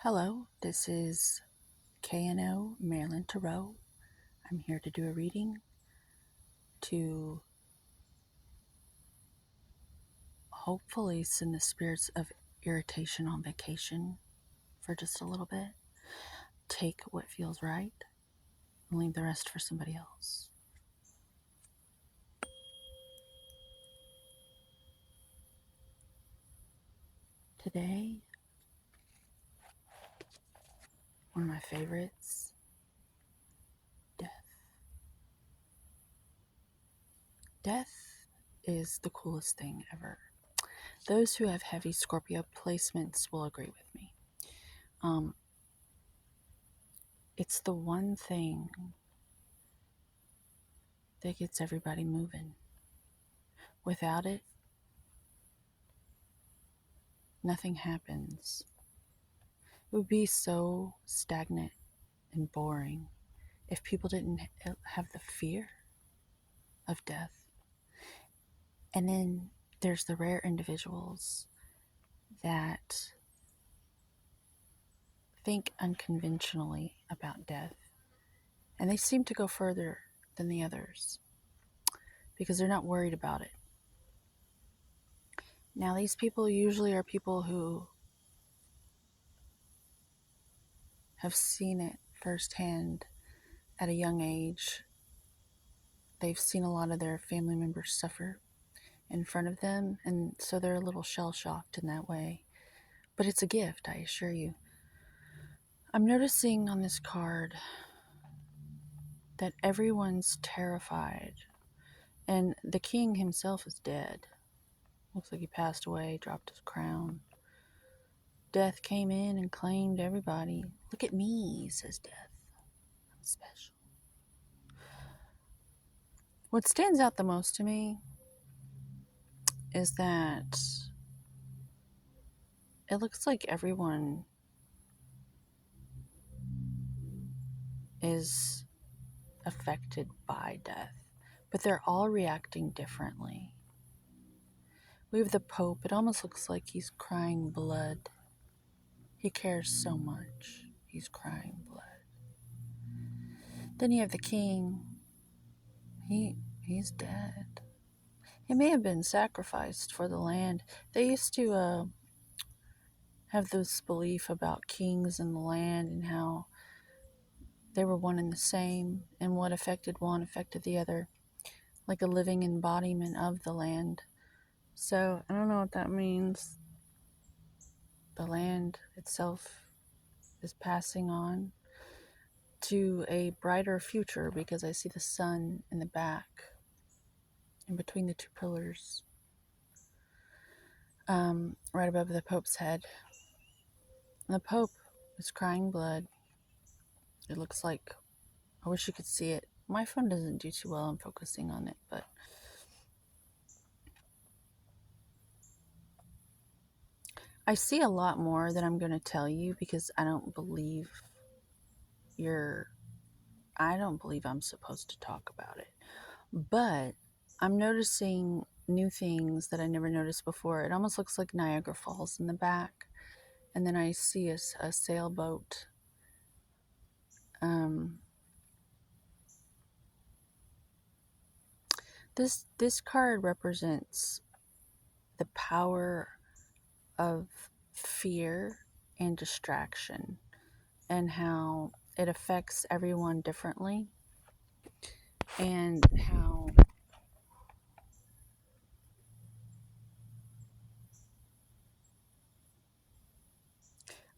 Hello, this is KNO Marilyn Tarot. I'm here to do a reading to hopefully send the spirits of irritation on vacation for just a little bit. Take what feels right and leave the rest for somebody else. Today, one of my favorites, death. Death is the coolest thing ever. Those who have heavy Scorpio placements will agree with me. It's the one thing that gets everybody moving. Without it, nothing happens. It would be so stagnant and boring if people didn't have the fear of death. And then there's the rare individuals that think unconventionally about death. And they seem to go further than the others because they're not worried about it. Now, these people usually are people who have seen it firsthand at a young age. They've seen a lot of their family members suffer in front of them, and so they're a little shell-shocked in that way. But it's a gift, I assure you. I'm noticing on this card that everyone's terrified, and the king himself is dead. Looks like he passed away, dropped his crown. Death came in and claimed everybody. Look at me, says Death. I'm special. What stands out the most to me is that it looks like everyone is affected by death, but they're all reacting differently. We have the Pope. It almost looks like he's crying blood. He cares so much. He's crying blood. Then you have the King. He's dead. He may have been sacrificed for the land. They used to have this belief about kings and the land and how they were one and the same, and what affected one affected the other, like a living embodiment of the land. So I don't know what that means. The land itself is passing on to a brighter future because I see the sun in the back, in between the two pillars, right above the Pope's head. And the Pope is crying blood. It looks like, I wish you could see it. My phone doesn't do too well in focusing on it, but I see a lot more that I'm going to tell you because I don't believe I'm supposed to talk about it. But I'm noticing new things that I never noticed before. It almost looks like Niagara Falls in the back. And then I see a sailboat. This card represents the power of fear and distraction, and how it affects everyone differently, and how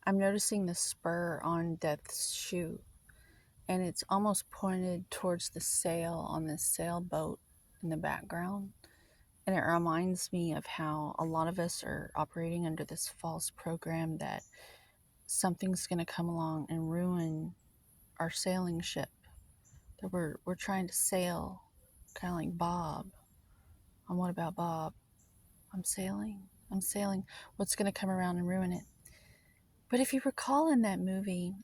I'm noticing the spur on Death's shoe, and it's almost pointed towards the sail on this sailboat in the background. And it reminds me of how a lot of us are operating under this false program that something's going to come along and ruin our sailing ship. That we're trying to sail, kind of like Bob. And what about Bob? I'm sailing. What's going to come around and ruin it? But if you recall in that movie,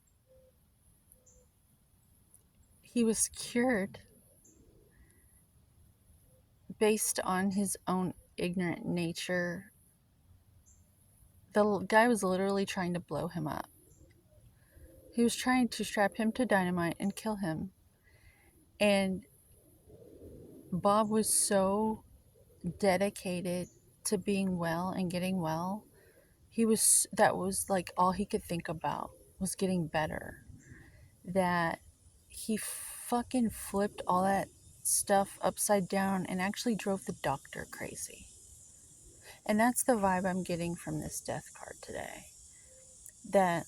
he was cured based on his own ignorant nature. The guy was literally trying to blow him up. He was trying to strap him to dynamite and kill him. And Bob was so dedicated to being well and getting well. That was like all he could think about was getting better. That he fucking flipped all that stuff upside down and actually drove the doctor crazy. And that's the vibe I'm getting from this death card today. That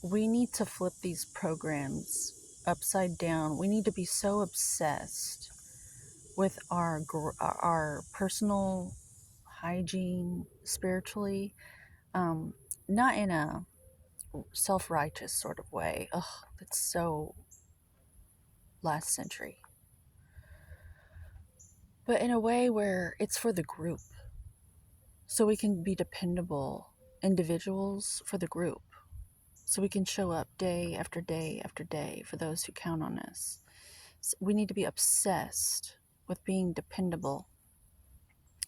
we need to flip these programs upside down. We need to be so obsessed with our personal hygiene spiritually, um, not in a self-righteous sort of way. Ugh, that's so last century. But in a way where it's for the group. So we can be dependable individuals for the group. So we can show up day after day after day for those who count on us. So we need to be obsessed with being dependable,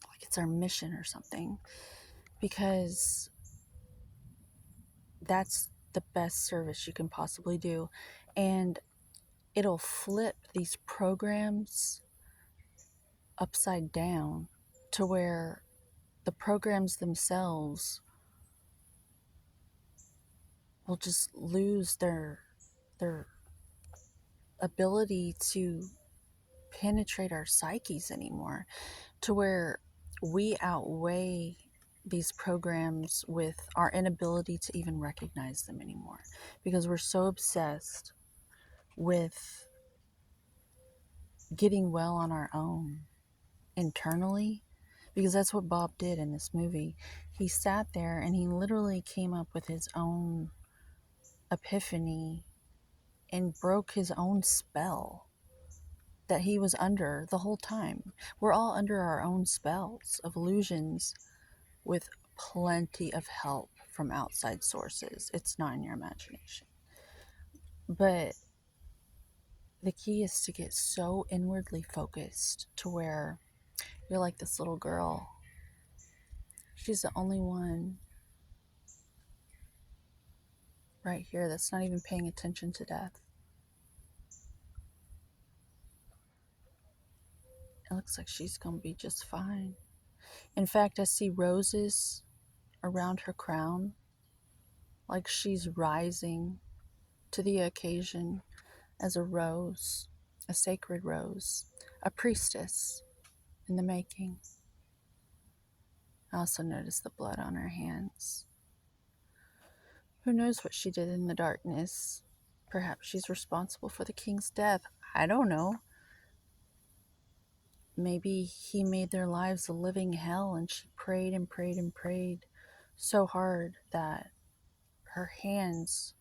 like it's our mission or something, because that's the best service you can possibly do. And it'll flip these programs upside down to where the programs themselves will just lose their ability to penetrate our psyches anymore, to where we outweigh these programs with our inability to even recognize them anymore, because we're so obsessed with getting well on our own internally, because that's what Bob did in this movie. He sat there and he literally came up with his own epiphany and broke his own spell that he was under the whole time. We're all under our own spells of illusions with plenty of help from outside sources. It's not in your imagination. But the key is to get so inwardly focused to where you're like this little girl. She's the only one right here that's not even paying attention to death. It looks like she's going to be just fine. In fact, I see roses around her crown, like she's rising to the occasion as a rose, a sacred rose, a priestess in the making. I also notice the blood on her hands. Who knows what she did in the darkness? Perhaps she's responsible for the king's death. I don't know. Maybe he made their lives a living hell and she prayed and prayed and prayed so hard that her hands